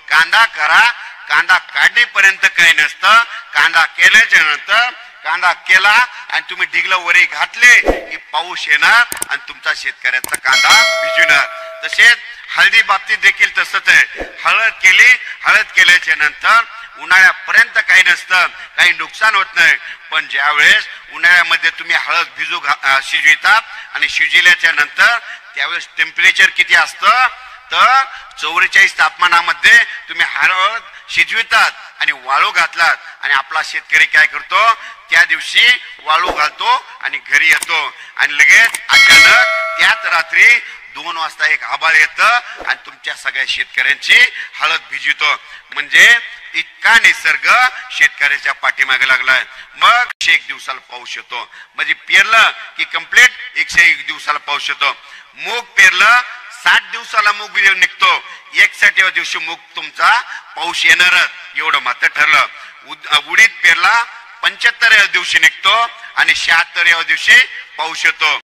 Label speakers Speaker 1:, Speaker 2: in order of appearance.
Speaker 1: कांदा करा, कांदा काढीपर्यंत काही नसतं, कांदा केल्याच्या नंतर कांदा केला आणि तुम्ही ढिगलं वरी घातले की पाऊस येणार आणि तुमचा शेतकऱ्याचा कांदा भिजणार. तसेच हळदी बाबतीत देखील तसंच आहे. हळद केल्याच्या नंतर उन्हाळ्यापर्यंत काही नसतं, काही नुकसान होत नाही. पण ज्या वेळेस उन्हाळ्यामध्ये तुम्ही हळद शिजविता आणि शिजल्याच्या नंतर त्यावेळेस टेम्परेचर किती असतं तर 44 तापमानामध्ये तुम्ही हळद शिजवितात आणि वाळू घातलात आणि आपला शेतकरी काय करतो त्या दिवशी वाळू घालतो आणि घरी येतो आणि लगेच अचानक त्याच रात्री 2 वाजता एक आभाळ येतं आणि तुमच्या सगळ्या शेतकऱ्यांची हळद भिजवतो. म्हणजे इतका निसर्ग शेतकऱ्याच्या पाठीमागे लागलाय. मग 101 दिवसाला पाऊस येतो. म्हणजे पेरलं की कंप्लीट 101 दिवसाला पाऊस येतो. मूग पेरलं 60 दिवसाला मूग निघतो. 61व्या दिवशी मूग तुमचा पाऊस येणारच एवढं मात्र ठरलं. उडीद पेरला 75व्या दिवशी निघतो आणि 76व्या दिवशी पाऊस येतो.